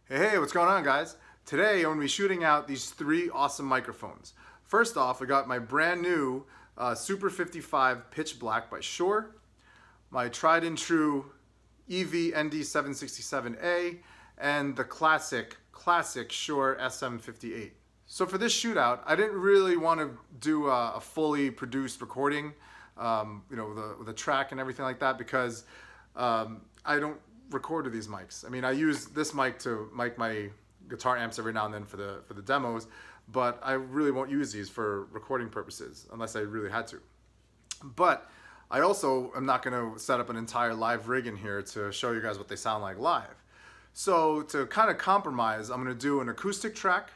Hey, what's going on, guys? Today I'm going to be shooting out these three awesome microphones. First off, I got my brand new Super 55 Pitch Black by Shure, my tried and true EV ND767a, and the classic Shure SM58. So for this shootout, I didn't really want to do a fully produced recording, with a track and everything like that, because I don't record with these mics. I mean, I use this mic to mic my guitar amps every now and then for the demos, but I really won't use these for recording purposes unless I really had to. But I also am not going to set up an entire live rig in here to show you guys what they sound like live. So to kind of compromise, I'm going to do an acoustic track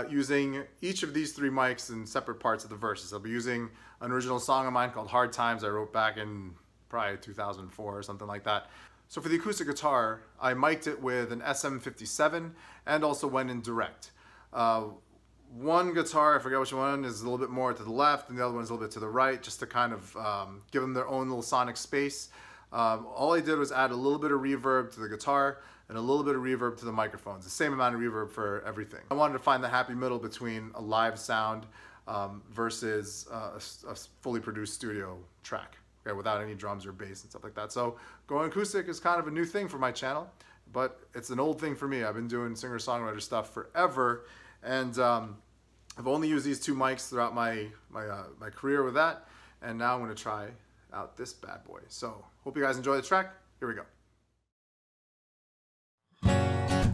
using each of these three mics in separate parts of the verses. I'll be using an original song of mine called Hard Times I wrote back in probably 2004 or something like that. So for the acoustic guitar, I mic'd it with an SM57 and also went in direct. One guitar, I forget which one, is a little bit more to the left and the other one is a little bit to the right, just to kind of give them their own little sonic space. All I did was add a little bit of reverb to the guitar and a little bit of reverb to the microphones, the same amount of reverb for everything. I wanted to find the happy middle between a live sound versus a fully produced studio track. Okay, without any drums or bass and stuff like that. So going acoustic is kind of a new thing for my channel, but it's an old thing for me. I've been doing singer-songwriter stuff forever, and I've only used these two mics throughout my career with that, and now I'm going to try out this bad boy. So hope you guys enjoy the track. Here we go.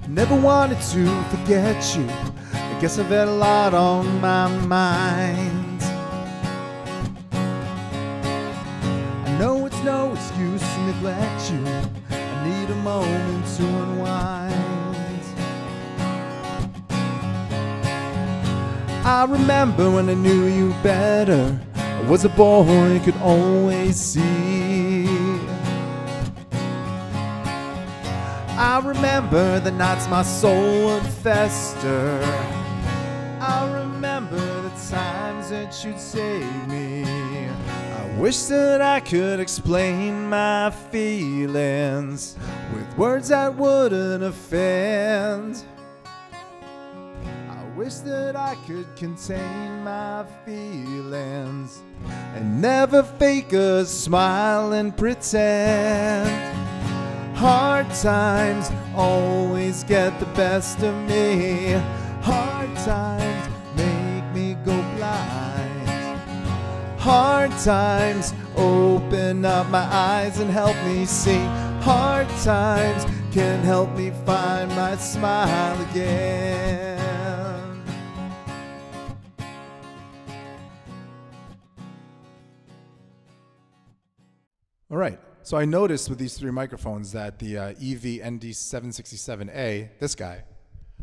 Never wanted to forget you. I guess I've had a lot on my mind. I know it's no excuse to neglect you. I need a moment to unwind. I remember when I knew you better. I was a boy you could always see. I remember the nights my soul would fester. I remember the times that you'd save me. I wish that I could explain my feelings with words that wouldn't offend. I wish that I could contain my feelings and never fake a smile and pretend. Hard times always get the best of me. Hard times make me go blind. Hard times open up my eyes and help me see. Hard times can help me find my smile again. All right. So I noticed with these three microphones that the EV ND767a, this guy,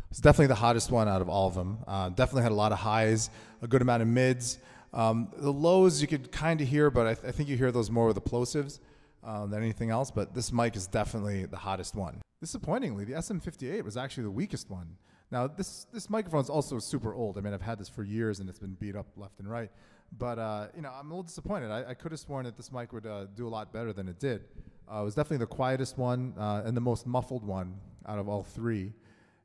was definitely the hottest one out of all of them. Definitely had a lot of highs, a good amount of mids. The lows you could kind of hear, but I think you hear those more with the plosives than anything else. But this mic is definitely the hottest one. Disappointingly, the SM58 was actually the weakest one. Now, this microphone is also super old. I mean, I've had this for years, and it's been beat up left and right. But, I'm a little disappointed. I could have sworn that this mic would do a lot better than it did. It was definitely the quietest one and the most muffled one out of all three.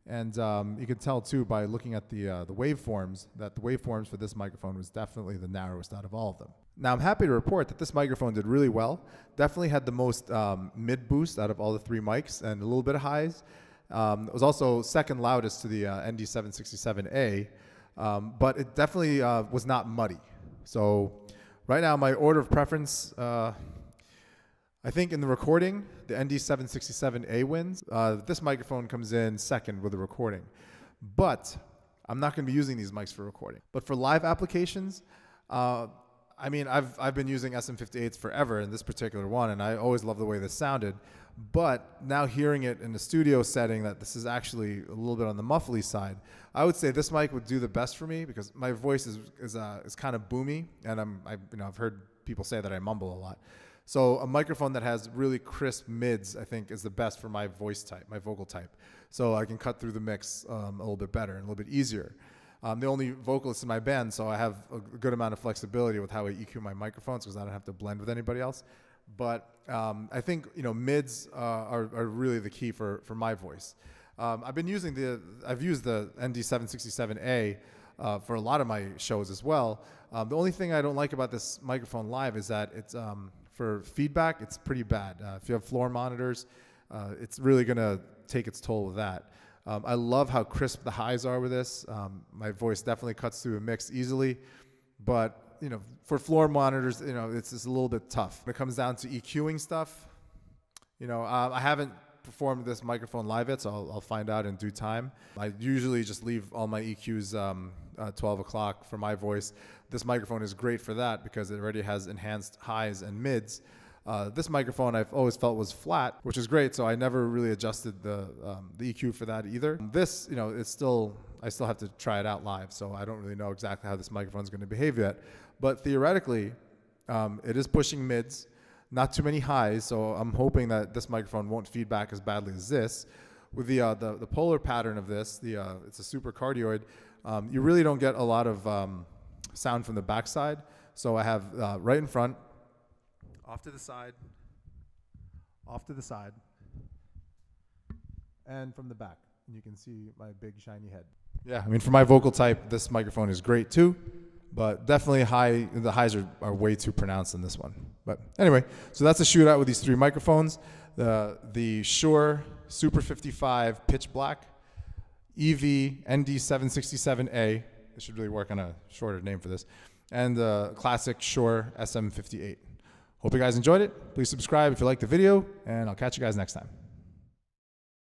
And you could tell, too, by looking at the waveforms, that the waveforms for this microphone was definitely the narrowest out of all of them. Now, I'm happy to report that this microphone did really well. Definitely had the most mid boost out of all the three mics and a little bit of highs. It was also second loudest to the ND767a, but it definitely was not muddy. So right now, my order of preference, I think in the recording, the ND767a wins. This microphone comes in second with the recording. But I'm not going to be using these mics for recording. But for live applications, I mean, I've been using SM58s forever in this particular one, and I always loved the way this sounded. But now hearing it in the studio setting, that this is actually a little bit on the muffly side, I would say this mic would do the best for me because my voice is kind of boomy, and I've heard people say that I mumble a lot. So a microphone that has really crisp mids, I think, is the best for my voice type, my vocal type. So I can cut through the mix a little bit better and a little bit easier. I'm the only vocalist in my band, so I have a good amount of flexibility with how I EQ my microphones because I don't have to blend with anybody else. But I think mids are really the key for my voice. I've used the ND767a for a lot of my shows as well. The only thing I don't like about this microphone live is that it's for feedback, it's pretty bad. If you have floor monitors, it's really gonna take its toll with that. I love how crisp the highs are with this. My voice definitely cuts through a mix easily, but you know, for floor monitors, you know, it's just a little bit tough. When it comes down to EQing stuff, you know, I haven't performed this microphone live yet, so I'll find out in due time. I usually just leave all my EQs 12 o'clock for my voice. This microphone is great for that because it already has enhanced highs and mids. This microphone I've always felt was flat, which is great, so I never really adjusted the EQ for that either. This, you know, I still have to try it out live, so I don't really know exactly how this microphone is going to behave yet. But theoretically, it is pushing mids, not too many highs, so I'm hoping that this microphone won't feedback as badly as this. With the polar pattern of this, it's a super cardioid, you really don't get a lot of sound from the backside. So I have right in front, off to the side, and from the back. And you can see my big shiny head. Yeah, I mean, for my vocal type, this microphone is great too, but definitely the highs are way too pronounced in this one. But anyway, so that's a shootout with these three microphones. The Shure Super 55 pitch black, EV ND767a. It should really work on a shorter name for this. And the classic Shure SM58. Hope you guys enjoyed it. Please subscribe if you liked the video, and I'll catch you guys next time.